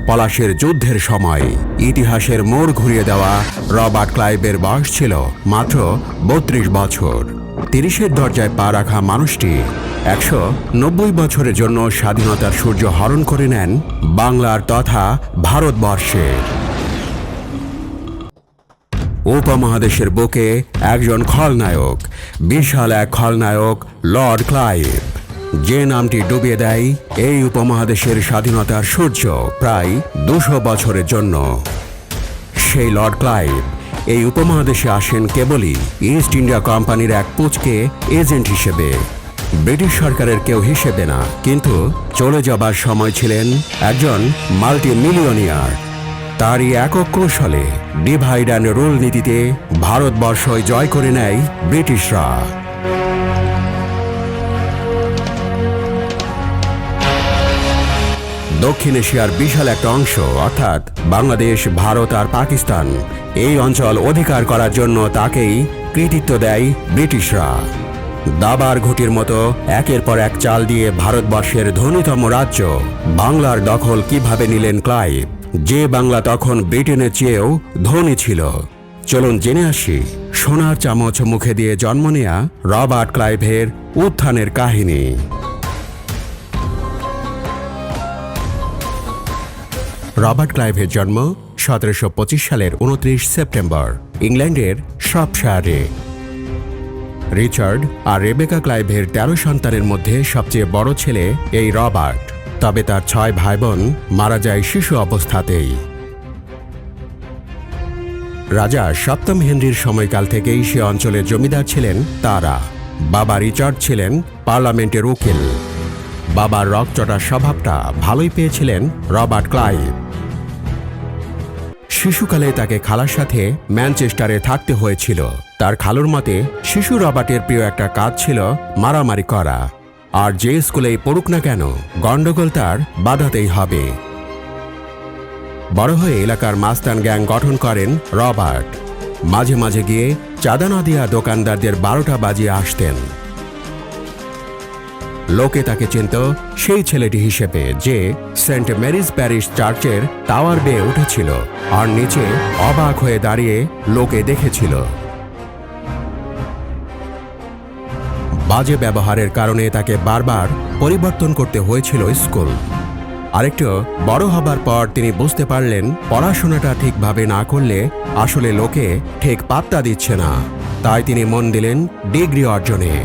পলাশের যুদ্ধের সময় ইতিহাসের মোড় ঘুরিয়ে দেওয়া রবার্ট ক্লাইভের বয়স ছিল মাত্র ৩২ বছর। ৩০-এর দরজায় পা রাখা মানুষটি ১৯০ বছরের জন্য স্বাধীনতার সূর্য হরণ করে নেন বাংলার তথা ভারতবর্ষের। উপমহাদেশের বুকে একজন খলনায়ক, বিশাল এক খলনায়ক লর্ড ক্লাইভ, যে নামটি ডুবিয়ে দেয় এই উপমহাদেশের স্বাধীনতার সূর্য প্রায় ২০০ বছরের জন্য। সেই লর্ড ক্লাইভ এই উপমহাদেশে আসেন কেবলই ইস্ট ইন্ডিয়া কোম্পানির এক পুচকে এজেন্ট হিসেবে, ব্রিটিশ সরকারের কেউ হিসেবে না। কিন্তু চলে যাবার সময় ছিলেন একজন মাল্টি মিলিয়নিয়ার। তারই একক কৌশলে ডিভাইড অ্যান্ড রুল নীতিতে ভারতবর্ষ জয় করে নেয় ব্রিটিশরা। দক্ষিণ এশিয়ার বিশাল একটা অংশ অর্থাৎ বাংলাদেশ, ভারত আর পাকিস্তান, এই অঞ্চল অধিকার করার জন্য তাকেই কৃতিত্ব দেয় ব্রিটিশরা। দাবার ঘটির মতো একের পর এক চাল দিয়ে ভারতবর্ষের ধনীতম রাজ্য বাংলার দখল কিভাবে নিলেন ক্লাইভ, যে বাংলা তখন ব্রিটেনের চেয়েও ধনী ছিল। চলুন জেনে আসি সোনার চামচ মুখে দিয়ে জন্ম নেয়া রবার্ট ক্লাইভের উত্থানের কাহিনী। রবার্ট ক্লাইভের জন্ম ১৭২৫ সালের ২৯ সেপ্টেম্বর ইংল্যান্ডের শপশায়ারে। রিচার্ড আর রেবেকা ক্লাইভের ১৩ সন্তানের মধ্যে সবচেয়ে বড় ছেলে এই রবার্ট। তবে তার ৬ ভাই বোন মারা যায় শিশু অবস্থাতেই। রাজা সপ্তম হেনরির সময়কাল থেকেই সে অঞ্চলের জমিদার ছিলেন তারা। বাবা রিচার্ড ছিলেন পার্লামেন্টের উকিল। বাবার রকচটা স্বভাবটা ভালোই পেয়েছিলেন রবার্ট ক্লাইভ। শিশুকালে তাকে খালার সাথে ম্যানচেস্টারে থাকতে হয়েছিল। তার খালুর মতে শিশু রবার্টের প্রিয় একটা কাজ ছিল মারামারি করা, আর যে স্কুলেই পড়ুক না কেন গন্ডগোল তার বাধাতেই হবে। বড় হয়ে এলাকার মাস্তান গ্যাং গঠন করেন রবার্ট। মাঝে মাঝে গিয়ে চাঁদা না দিয়া দোকানদারদের ১২টা বাজিয়ে আসতেন। লোকে তাকে চিনত সেই ছেলেটি হিসেবে যে সেন্ট মেরিজ প্যারিশ চার্চের টাওয়ার বেয়ে উঠেছিল আর নিচে অবাক হয়ে দাঁড়িয়ে লোকে দেখেছিল। বাজে ব্যবহারের কারণে তাকে বারবার পরিবর্তন করতে হয়েছিল স্কুল। আরেকটু বড় হবার পর তিনি বুঝতে পারলেন পড়াশোনাটা ঠিকভাবে না করলে আসলে লোকে ঠিক পাত্তা দিচ্ছে না। তাই তিনি মন দিলেন ডিগ্রি অর্জনে।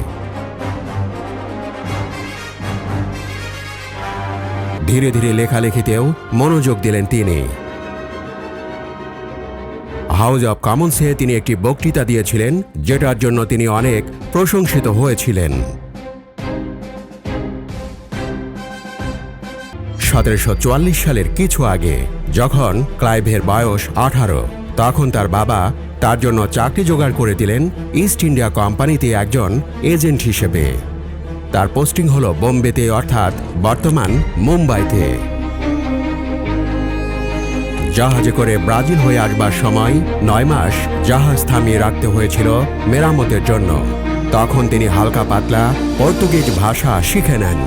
ধীরে ধীরে লেখালেখিতেও মনোযোগ দিলেন তিনি। হাউস অব কমন্সে তিনি একটি বক্তৃতা দিয়েছিলেন, যেটার জন্য তিনি অনেক প্রশংসিত হয়েছিলেন। ১৭৪৪ সালের কিছু আগে যখন ক্লাইভের বয়স ১৮, তখন তার বাবা তার জন্য চাকরি জোগাড় করে দিলেন ইস্ট ইন্ডিয়া কোম্পানিতে একজন এজেন্ট হিসেবে। তার পোস্টিং হল বোম্বেতে অর্থাৎ বর্তমান মুম্বাইতে। জাহাজে করে ব্রাজিল হয়ে আসবার সময় ৯ মাস জাহাজ থামিয়ে রাখতে হয়েছিল মেরামতের জন্য। তখন তিনি হালকা পাতলা পর্তুগিজ ভাষা শিখে নেন।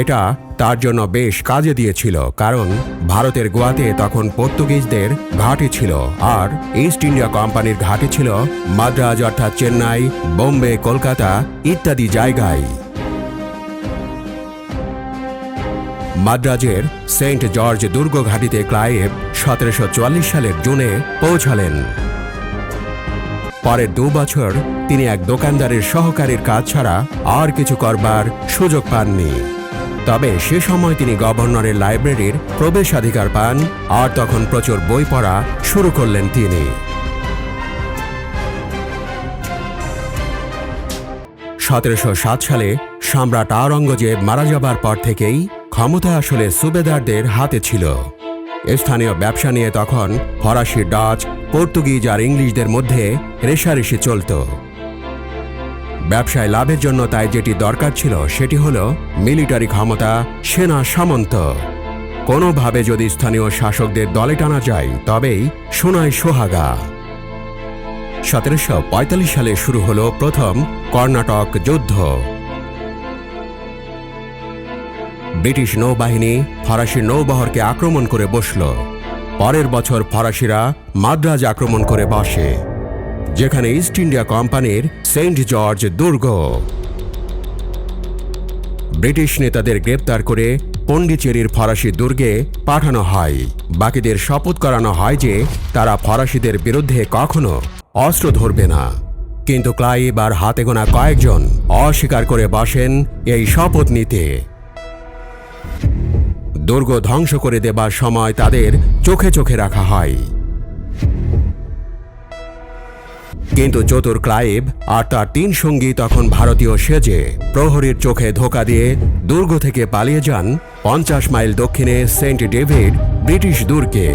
এটা তার জন্য বেশ কাজে দিয়েছিল, কারণ ভারতের গোয়াতে তখন পর্তুগিজদের ঘাঁটি ছিল আর ইস্ট ইন্ডিয়া কোম্পানির ঘাঁটি ছিল মাদ্রাজ অর্থাৎ চেন্নাই, বোম্বে, কলকাতা ইত্যাদি জায়গায়। মাদ্রাজের সেন্ট জর্জ দুর্গ ঘাঁটিতে ক্লাইভ ১৭৪৪ সালের জুনে পৌঁছালেন। পরের ২ বছর তিনি এক দোকানদারের সহকারীর কাজ ছাড়া আর কিছু করবার সুযোগ পাননি। তবে সে সময় তিনি গভর্নরের লাইব্রেরির প্রবেশাধিকার পান আর তখন প্রচুর বই পড়া শুরু করলেন তিনি। ১৭০৭ সালে সম্রাট আওরঙ্গজেব মারা যাবার পর থেকেই ক্ষমতা আসলে সুবেদারদের হাতে ছিল। স্থানীয় ব্যবসা নিয়ে তখন ফরাসি, ডাচ, পর্তুগিজ আর ইংলিশদের মধ্যে রেষারেষি চলত। ব্যবসায় লাভের জন্য তাই যেটি দরকার ছিল সেটি হল মিলিটারি ক্ষমতা, সেনা সামন্ত। কোনোভাবে যদি স্থানীয় শাসকদের দলে টানা যায় তবেই সোনায় সোহাগা। ১৭৪৫ সালে শুরু হলো প্রথম কর্ণাটক যুদ্ধ। ব্রিটিশ নৌবাহিনী ফরাসি নৌবহরকে আক্রমণ করে বসল। পরের বছর ফরাসিরা মাদ্রাজ আক্রমণ করে বসে, যেখানে ইস্ট ইন্ডিয়া কোম্পানির সেন্ট জর্জ দুর্গ। ব্রিটিশ নেতাদের গ্রেপ্তার করে পন্ডিচেরির ফরাসি দুর্গে পাঠানো হয়। বাকিদের শপথ করানো হয় যে তারা ফরাসিদের বিরুদ্ধে কখনো অস্ত্র ধরবে না। কিন্তু ক্লাইভ আর হাতে গোনা কয়েকজন অস্বীকার করে বসেন এই শপথ নিতে। দুর্গ ধ্বংস করে দেবার সময় তাদের চোখে চোখে রাখা হয়। কিন্তু চতুর ক্লাইভ আর তার 3 সঙ্গী তখন ভারতীয় সেজে প্রহরীর চোখে ধোঁকা দিয়ে দুর্গ থেকে পালিয়ে যান 50 মাইল দক্ষিণে সেন্ট ডেভিড ব্রিটিশ দুর্গে।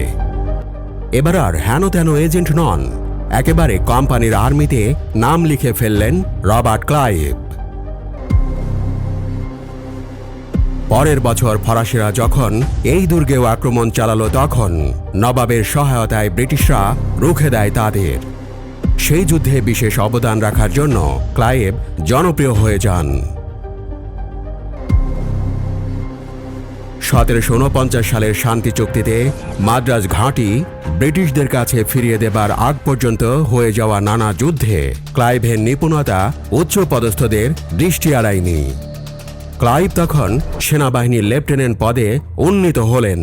এবার আর হেন তেন এজেন্ট নন, একেবারে কোম্পানির আর্মিতে নাম লিখে ফেললেন রবার্ট ক্লাইভ। পরের বছর ফরাসিরা যখন এই দুর্গেও আক্রমণ চালালো, তখন নবাবের সহায়তায় ব্রিটিশরা রুখে দেয় তাদের। সেই যুদ্ধে বিশেষ অবদান রাখার জন্য ক্লাইভ জনপ্রিয় হয়ে যান। 1749 সালের শান্তি চুক্তিতে মাদ্রাজ ঘাঁটি ব্রিটিশদের কাছে ফিরিয়ে দেবার আগ পর্যন্ত হয়ে যাওয়া নানা যুদ্ধে ক্লাইভের নিপুণতা উচ্চপদস্থদের দৃষ্টি এড়ায়নি। ক্লাইভ তখন সেনাবাহিনীর লেফটেন্যান্ট পদে উন্নীত হলেন।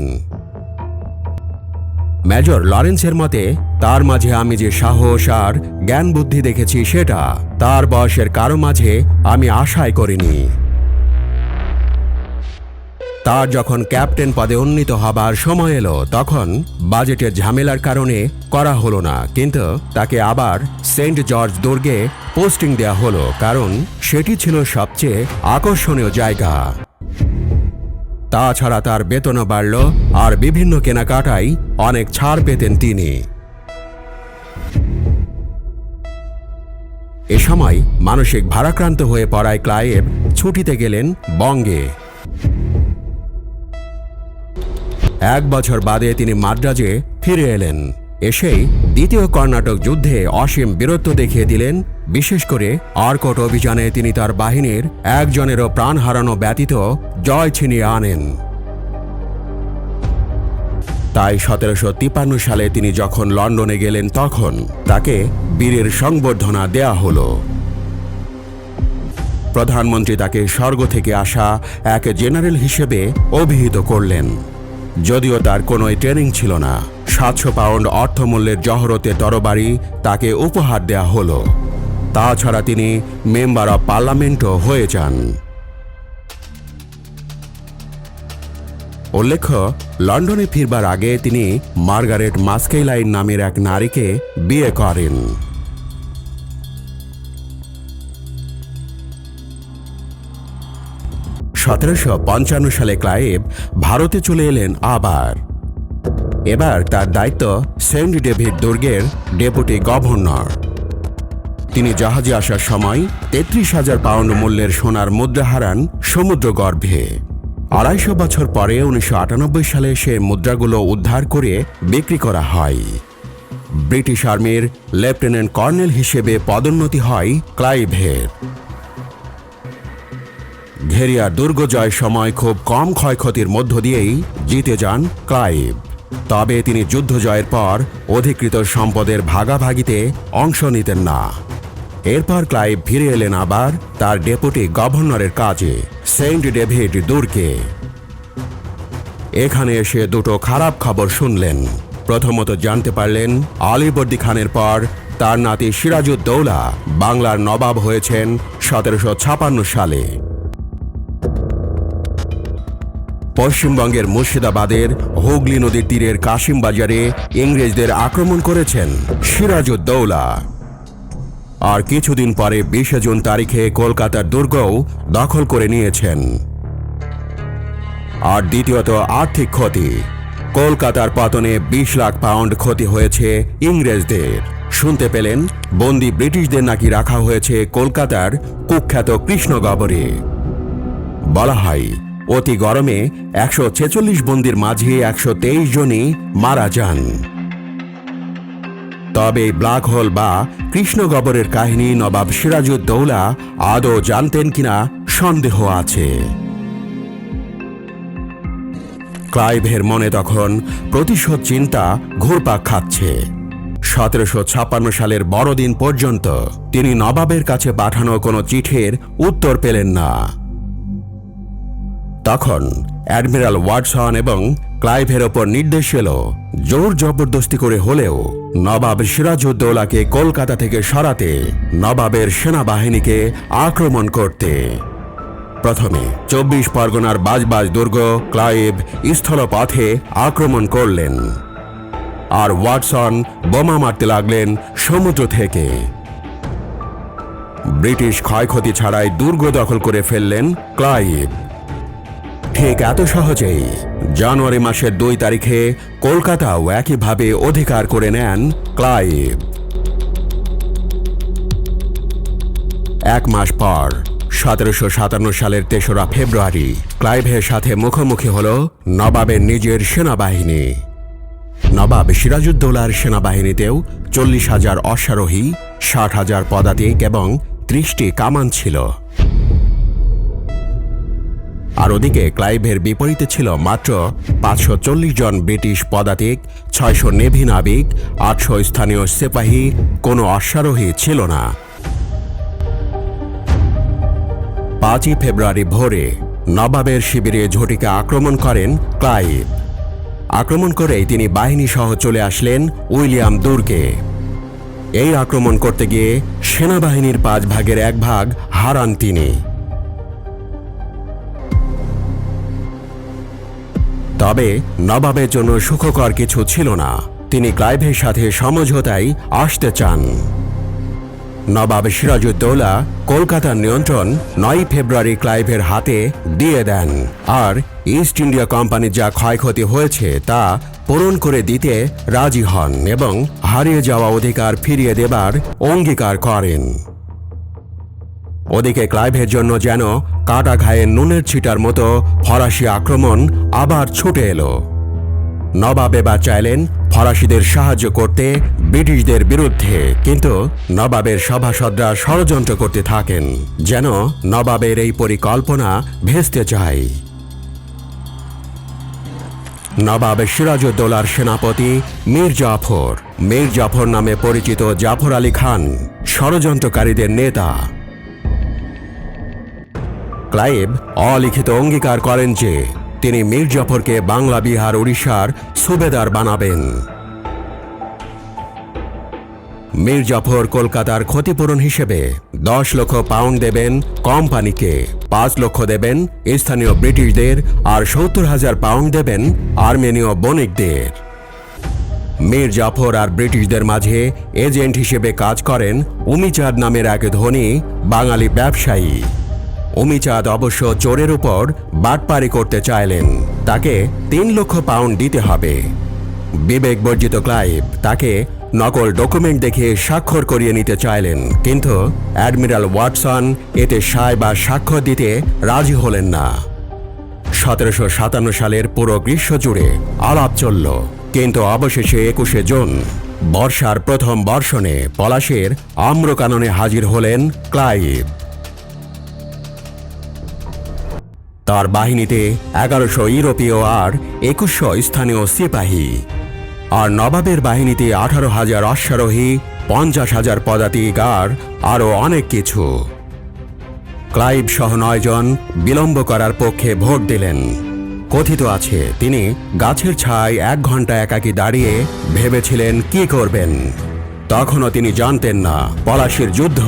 মেজর লরেন্সের মতে, তার মাঝে আমি যে সাহস আর জ্ঞান বুদ্ধি দেখেছি সেটা তার বয়সের কারো মাঝে আমি আশাই করিনি। তার যখন ক্যাপ্টেন পদে উন্নীত হবার সময় এলো, তখন বাজেটের ঝামেলার কারণে করা হলো না, কিন্তু তাকে আবার সেন্ট জর্জ দুর্গে পোস্টিং দেয়া হলো, কারণ সেটি ছিল সবচেয়ে আকর্ষণীয় জায়গা। তাছাড়া তার বেতনও বাড়ল আর বিভিন্ন কেনাকাটায় অনেক ছাড় পেতেন তিনি। এ সময় মানসিক ভারাক্রান্ত হয়ে পড়ায় ক্লাইভ ছুটিতে গেলেন বঙ্গে। 1 বছর বাদে তিনি মাদ্রাজে ফিরে এলেন। এসেই দ্বিতীয় কর্ণাটক যুদ্ধে অসীম বীরত্ব দেখিয়ে দিলেন। বিশেষ করে আরকোট অভিযানে তিনি তার বাহিনীর একজনেরও প্রাণ হারানো ব্যতীত জয় ছিনিয়ে আনেন। তাই 1753 সালে তিনি যখন লন্ডনে গেলেন, তখন তাকে বীরের সংবর্ধনা দেয়া হলো। প্রধানমন্ত্রী তাকে স্বর্গ থেকে আসা এক জেনারেল হিসেবে অভিহিত করলেন। যদিও তার কোনো ট্রেনিং ছিল না, 700 পাউন্ড অর্থমূল্যের জহরতে তরবারি তাকে উপহার দেয়া হলো। তাছাড়া তিনি মেম্বার অব পার্লামেন্টও হয়ে যান। উল্লেখ্য, লন্ডনে ফিরবার আগে তিনি মার্গারেট মাস্কেইলাইন নামের এক নারীকে বিয়ে করেন। 1755 সালে ক্লাইভ ভারতে চলে এলেন আবার। এবার তার দায়িত্ব সেন্ট ডেভিড দুর্গের ডেপুটি গভর্নর। তিনি জাহাজে আসার সময় 33,000 পাউন্ড মূল্যের সোনার মুদ্রা হারান সমুদ্রগর্ভে। 250 বছর পরে 1998 সালে সে মুদ্রাগুলো উদ্ধার করে বিক্রি করা হয়। ব্রিটিশ আর্মির লেফটেন্যান্ট কর্নেল হিসেবে পদোন্নতি হয় ক্লাইভের। ঘেরিয়া দুর্গ জয়ের সময় খুব কম ক্ষয়ক্ষতির মধ্য দিয়েই জিতে যান ক্লাইভ। তবে তিনি যুদ্ধ জয়ের পর অধিকৃত সম্পদের ভাগাভাগিতে অংশ নিতেন না। এরপর ক্লাইভ ফিরে এলেন আবার তার ডেপুটি গভর্নরের কাজে সেন্ট ডেভিড দুর্গে। এখানে এসে দুটো খারাপ খবর শুনলেন। প্রথমত জানতে পারলেন আলীবর্দী খানের পর তার নাতি সিরাজউদ্দৌলা বাংলার নবাব হয়েছেন 1756 সালে। পশ্চিমবঙ্গের মুর্শিদাবাদের হুগলি নদীর তীরের কাশিমবাজারে ইংরেজদের আক্রমণ করেছেন সিরাজউদ্দৌলা। আর কিছুদিন পরে 20 জুন তারিখে কলকাতার দুর্গও দখল করে নিয়েছেন। আর দ্বিতীয়ত আর্থিক ক্ষতি। কলকাতার পতনে 20 লাখ পাউন্ড ক্ষতি হয়েছে ইংরেজদের। শুনতে পেলেন বন্দী ব্রিটিশদের নাকি রাখা হয়েছে কলকাতার কুখ্যাত কৃষ্ণগহ্বরে। বলা হয় অতি গরমে 146 বন্দীর মাঝে 123 জনই মারা যান। তবে ব্ল্যাক হোল বা কৃষ্ণগহ্বরের কাহিনী নবাব সিরাজউদ্দৌলা আদৌ জানতেন কিনা সন্দেহ আছে। ক্লাইভের মনে তখন প্রতিশোধ চিন্তা ঘুরপাক খাচ্ছে। 1756 সালের বড়দিন পর্যন্ত তিনি নবাবের কাছে পাঠানো কোনো চিঠির উত্তর পেলেন না। তখন অ্যাডমিরাল ওয়াটসন এবং ক্লাইভের ওপর নির্দেশ এলো জোর জবরদস্তি করে হলেও নবাব সিরাজউদ্দৌলাকে কলকাতা থেকে সরাতে নবাবের সেনাবাহিনীকে আক্রমণ করতে। প্রথমে 24 পরগনার বাজবাজ দুর্গ ক্লাইভ স্থলপথে আক্রমণ করলেন, আর ওয়াটসন বোমা মারতে লাগলেন সমুদ্র থেকে। ব্রিটিশ ক্ষয়ক্ষতি ছাড়াই দুর্গ দখল করে ফেললেন ক্লাইভ। ঠিক এত সহজেই জানুয়ারি মাসের 2 তারিখে কলকাতাও একইভাবে অধিকার করে নেন ক্লাইভ। 1 মাস পর 1757 সালের 3রা ফেব্রুয়ারি ক্লাইভের সাথে মুখোমুখি হল নবাবের নিজের সেনাবাহিনী। নবাব সিরাজউদ্দৌলার সেনাবাহিনীতেও 40,000 অশ্বারোহী, 60,000 পদাতিক এবং 30টি কামান ছিল। আর ওদিকে ক্লাইভের বিপরীতে ছিল মাত্র 540 জন ব্রিটিশ পদাতিক, 600 নেভি নাবিক, 800 স্থানীয় সিপাহী, কোনো অশ্বারোহী ছিল না। 5 ফেব্রুয়ারি ভোরে নবাবের শিবিরে ঝটিকা আক্রমণ করেন ক্লাইভ। আক্রমণ করেই তিনি বাহিনী সহ চলে আসলেন উইলিয়াম দুর্গে। এই আক্রমণ করতে গিয়ে সেনাবাহিনীর 5 ভাগের 1 ভাগ হারান তিনি। তবে নবাবের জন্য সুখকর কিছু ছিল না। তিনি ক্লাইভের সাথে সমঝোতায় আসতে চান। নবাব সিরাজউদ্দৌলা কলকাতার নিয়ন্ত্রণ 9 ফেব্রুয়ারি ক্লাইভের হাতে দিয়ে দেন, আর ইস্ট ইন্ডিয়া কোম্পানির যা ক্ষয়ক্ষতি হয়েছে তা পূরণ করে দিতে রাজি হন এবং হারিয়ে যাওয়া অধিকার ফিরিয়ে দেবার অঙ্গীকার করেন। ওদিকে ক্লাইভের জন্য যেন কাটা ঘায়ে নুনের ছিটার মতো ফরাসি আক্রমণ আবার ছুটে এলো। নবাব এবার চাইলেন ফরাসিদের সাহায্য করতে ব্রিটিশদের বিরুদ্ধে, কিন্তু নবাবের সভাসদরা ষড়যন্ত্র করতে থাকেন যেন নবাবের এই পরিকল্পনা ভেস্তে যায়। নবাব সিরাজউদ্দৌলার সেনাপতি মীর জাফর নামে পরিচিত জাফর আলী খান ষড়যন্ত্রকারীদের নেতা। ক্লাইভ অলিখিত অঙ্গীকার করেন যে তিনি মীর জাফরকে বাংলা, বিহার, উড়িষ্যার সুবেদার বানাবেন। মীর জাফর কলকাতার ক্ষতিপূরণ হিসেবে 10 লক্ষ পাউন্ড দেবেন কোম্পানিকে, 5 লক্ষ দেবেন স্থানীয় ব্রিটিশদের, আর 70,000 পাউন্ড দেবেন আর্মেনীয় বণিকদের। মীর জাফর আর ব্রিটিশদের মাঝে এজেন্ট হিসেবে কাজ করেন উমিচাঁদ নামের এক ধনী বাঙালি ব্যবসায়ী। উমিচাঁদ অবশ্য চোরের উপর বাটপারি করতে চাইলেন, তাকে 3 লক্ষ পাউন্ড দিতে হবে। বিবেক বর্জিত ক্লাইভ তাকে নকল ডকুমেন্ট দেখে স্বাক্ষর করিয়ে নিতে চাইলেন, কিন্তু অ্যাডমিরাল ওয়াটসন এতে সায় বা স্বাক্ষর দিতে রাজি হলেন না। 1757 সালের পুরো গ্রীষ্ম জুড়ে আলাপ চলল, কিন্তু অবশেষে 21শে জুন বর্ষার প্রথম বর্ষণে পলাশের আম্রকাননে হাজির হলেন ক্লাইভ। তার বাহিনীতে 1100 ইউরোপীয় আর 2100 স্থানীয় সিপাহী, আর নবাবের বাহিনীতে 18,000 অশ্বারোহী, 50,000 পদাতিক আর আরও অনেক কিছু। ক্লাইভ সহ 9 জন বিলম্ব করার পক্ষে ভোট দিলেন। কথিত আছে তিনি গাছের ছায় 1 ঘন্টা একাকী দাঁড়িয়ে ভেবেছিলেন কি করবেন। তখনও তিনি জানতেন না পলাশীর যুদ্ধ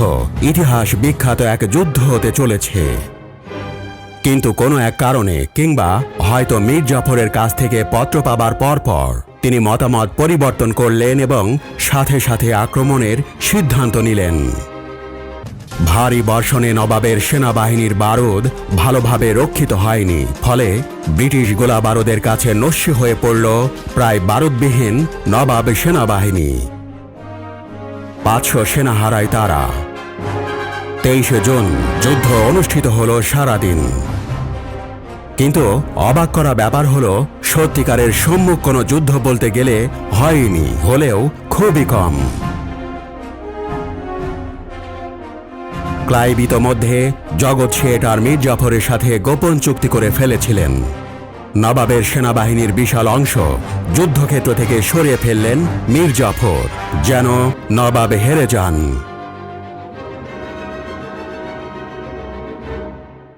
ইতিহাস বিখ্যাত এক যুদ্ধ হতে চলেছে। কিন্তু কোনো এক কারণে, কিংবা হয়তো মীর জাফরের কাছ থেকে পত্র পাবার পর তিনি মতামত পরিবর্তন করলেন এবং সাথে সাথে আক্রমণের সিদ্ধান্ত নিলেন। ভারী বর্ষণে নবাবের সেনাবাহিনীর বারুদ ভালোভাবে রক্ষিত হয়নি, ফলে ব্রিটিশ গোলা বারুদের কাছে নস্য হয়ে পড়ল প্রায় বারুদবিহীন নবাব সেনাবাহিনী। 500 সেনা হারায় তারা। 23শে জুন যুদ্ধ অনুষ্ঠিত হলো সারাদিন। কিন্তু অবাক করা ব্যাপার হলো সত্যিকারের সম্মুখ কোনো যুদ্ধ বলতে গেলে হয়নি, হলেও খুবই কম। ক্লাইভ ইতোমধ্যে জগৎ শেঠ আর মীর জাফরের সাথে গোপন চুক্তি করে ফেলেছিলেন। নবাবের সেনাবাহিনীর বিশাল অংশ যুদ্ধক্ষেত্র থেকে সরিয়ে ফেললেন মীর জাফর, যেন নবাব হেরে যান।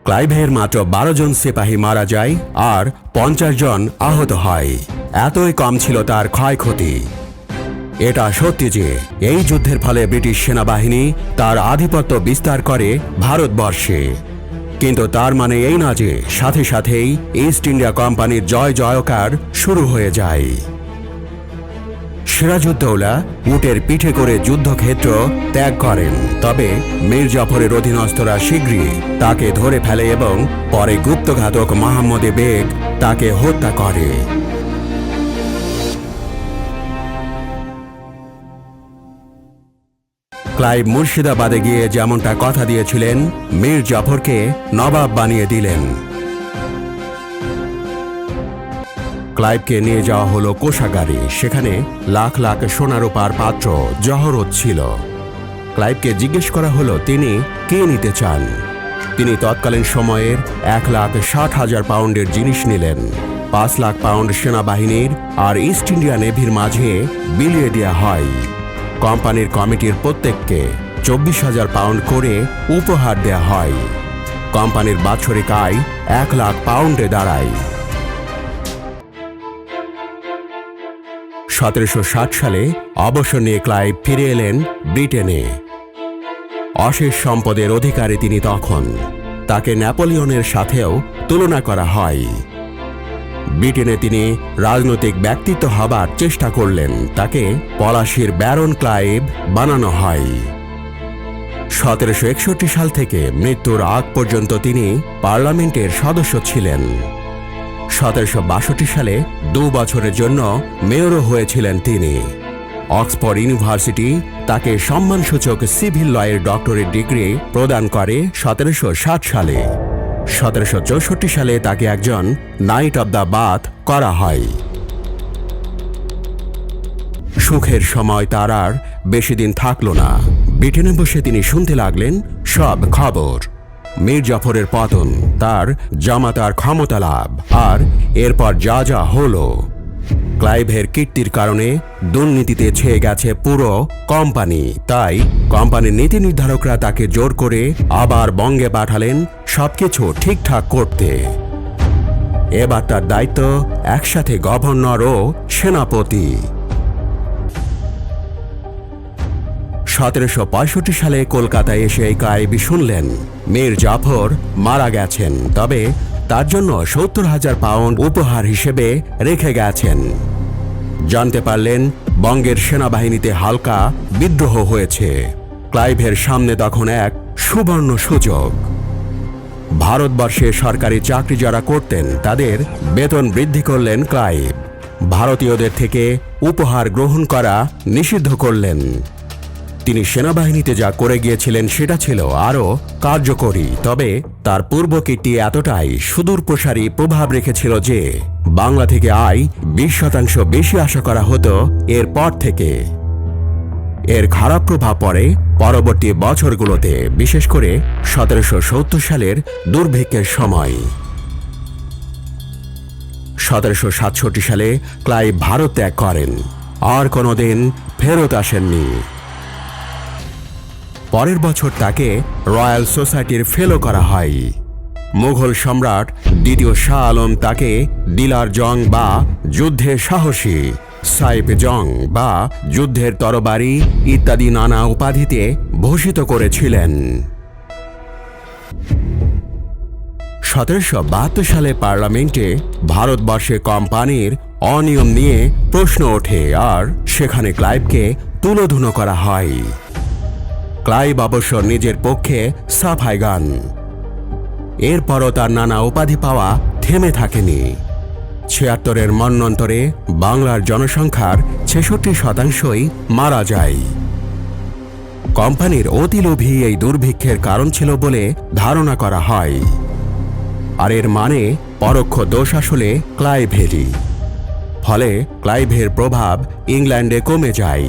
ক্লাইভের মাত্র 12 জন সিপাহী মারা যায় আর 50 জন আহত হয়। এতই কম ছিল তার ক্ষয়ক্ষতি। এটা সত্যি যে এই যুদ্ধের ফলে ব্রিটিশ সেনাবাহিনী তার আধিপত্য বিস্তার করে ভারতবর্ষে, কিন্তু তার মানে এই না যে সাথে সাথেই ইস্ট ইন্ডিয়া কোম্পানির জয় জয়কার শুরু হয়ে যায়। সিরাজউদ্দৌলা উটের পিঠে করে যুদ্ধক্ষেত্র ত্যাগ করেন, তবে মীর জাফরের অধীনস্থরা শীঘ্রই তাকে ধরে ফেলে এবং পরে গুপ্তঘাতক মোহাম্মদ বেগ তাকে হত্যা করে। ক্লাইভ মুর্শিদাবাদে গিয়ে যেমনটা কথা দিয়েছিলেন, মীর জাফরকে নবাব বানিয়ে দিলেন। ক্লাইভকে নিয়ে যাওয়া হলো কোষাগারে। সেখানে লাখ লাখ সোনারূপার পাত্র জহরত ছিল। ক্লাইভকে জিজ্ঞেস করা হলো তিনি কে নিতে চান। তিনি তৎকালীন সময়ের 1,60,000 পাউন্ডের জিনিস নিলেন। 5 লাখ পাউন্ড সেনাবাহিনীর আর ইস্ট ইন্ডিয়া নেভির মাঝে বিলিয়ে দেওয়া হয়। কোম্পানির কমিটির প্রত্যেককে 24,000 পাউন্ড করে উপহার দেয়া হয়। কোম্পানির বাৎসরিক আয় 1 লাখ পাউন্ডে দাঁড়ায়। 1760 সালে অবসর নিয়ে ক্লাইভ ফিরে এলেন ব্রিটেনে। অশেষ সম্পদের অধিকারী তিনি তখন। তাকে নেপোলিয়নের সাথেও তুলনা করা হয়। ব্রিটেনে তিনি রাজনৈতিক ব্যক্তিত্ব হবার চেষ্টা করলেন। তাকে পলাশির ব্যারন ক্লাইভ বানানো হয়। 1761 সাল থেকে মৃত্যুর আগ পর্যন্ত তিনি পার্লামেন্টের সদস্য ছিলেন। 1762 সালে 2 বছরের জন্য মেয়রও হয়েছিলেন তিনি। অক্সফোর্ড ইউনিভার্সিটি তাকে সম্মানসূচক সিভিল লয়ের ডক্টরেট ডিগ্রি প্রদান করে 1760 সালে। 1764 সালে তাকে একজন নাইট অব দ্য বাথ করা হয়। সুখের সময় তার আর বেশি দিন থাকল না। ব্রিটেনে বসে তিনি শুনতে লাগলেন সব খবর। মীর জাফরের পতন, তার জামাতার ক্ষমতা লাভ, আর এরপর যা যা হলো। ক্লাইভের কীর্তির কারণে দুর্নীতিতে ছেয়ে গেছে পুরো কোম্পানি। তাই কোম্পানির নীতি নির্ধারকরা তাকে জোর করে আবার বঙ্গে পাঠালেন সবকিছু ঠিকঠাক করতে। এবার তার দায়িত্ব একসাথে গভর্নর ও সেনাপতি। 1765 সালে কলকাতায় এসে ক্লাইভ শুনলেন মীর জাফর মারা গেছেন, তবে তার জন্য 70,000 পাউন্ড উপহার হিসেবে রেখে গেছেন। জানতে পারলেন বঙ্গের সেনাবাহিনীতে হালকা বিদ্রোহ হয়েছে। ক্লাইভের সামনে তখন এক সুবর্ণ সুযোগ। ভারতবর্ষে সরকারি চাকরি যারা করতেন তাদের বেতন বৃদ্ধি করলেন ক্লাইভ। ভারতীয়দের থেকে উপহার গ্রহণ করা নিষিদ্ধ করলেন। তিনি সেনাবাহিনীতে যা করে গিয়েছিলেন সেটা ছিল আরও কার্যকরী, তবে তার পূর্বকীর্তি এতটাই সুদূরপ্রসারী প্রভাব রেখেছিল যে বাংলা থেকে আয় 20% বেশি আশা করা হতো এরপর থেকে। এর খারাপ প্রভাব পড়ে পরবর্তী বছরগুলোতে, বিশেষ করে 1770 সালের দুর্ভিক্ষের সময়। 1767 সালে ক্লাইভ ভারত ত্যাগ করেন, আর কোনোদিন ফেরত আসেননি। পরের বছর তাকে রয়্যাল সোসাইটির ফেলো করা হয়। মুঘল সম্রাট দ্বিতীয় শাহ আলম তাকে দিলার জং বা যুদ্ধের সাহসী, সাইফ জং বা যুদ্ধের তরবারি ইত্যাদি নানা উপাধিতে ভূষিত করেছিলেন। 1772 সালে পার্লামেন্টে ভারতবর্ষে কোম্পানির অনিয়ম নিয়ে প্রশ্ন ওঠে, আর সেখানে ক্লাইভকে তুলোধুনো করা হয়। ক্লাইভ অবশ্য নিজের পক্ষে সাফাই গান। এরপরও তার নানা উপাধি পাওয়া থেমে থাকেনি। 76-এর মন্বন্তরে বাংলার জনসংখ্যার 66% মারা যায়। কোম্পানির অতি লোভী এই দুর্ভিক্ষের কারণ ছিল বলে ধারণা করা হয়, আর এর মানে পরোক্ষ দোষ আসলে ক্লাইভেরই। ফলে ক্লাইভের প্রভাব ইংল্যান্ডে কমে যায়।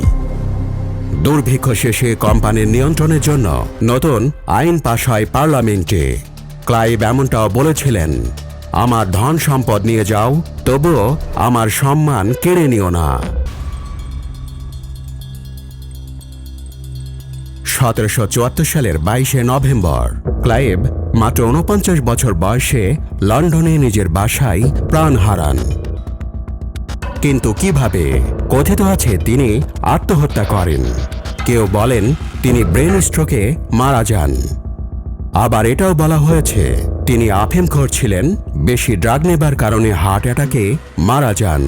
দুর্ভিক্ষ শেষে কোম্পানির নিয়ন্ত্রণের জন্য নতুন আইন পাশ হয় পার্লামেন্টে। ক্লাইভ এমনটাও বলেছিলেন, আমার ধন সম্পদ নিয়ে যাও, তবুও আমার সম্মান কেড়ে নিও না। 1774 সালের 22শে নভেম্বর ক্লাইভ মাত্র 49 বছর বয়সে লন্ডনে নিজের বাসায় প্রাণ হারান। কিন্তু কিভাবে? কথিত আছে তিনি আত্মহত্যা করেন, কেউ বলেন তিনি ব্রেন স্ট্রোকে মারা যান। আবার এটাও বলা হয়েছে তিনি আফিমখোর ছিলেন, বেশি ড্রাগ নেবার কারণে হার্ট অ্যাটাকে মারা যান।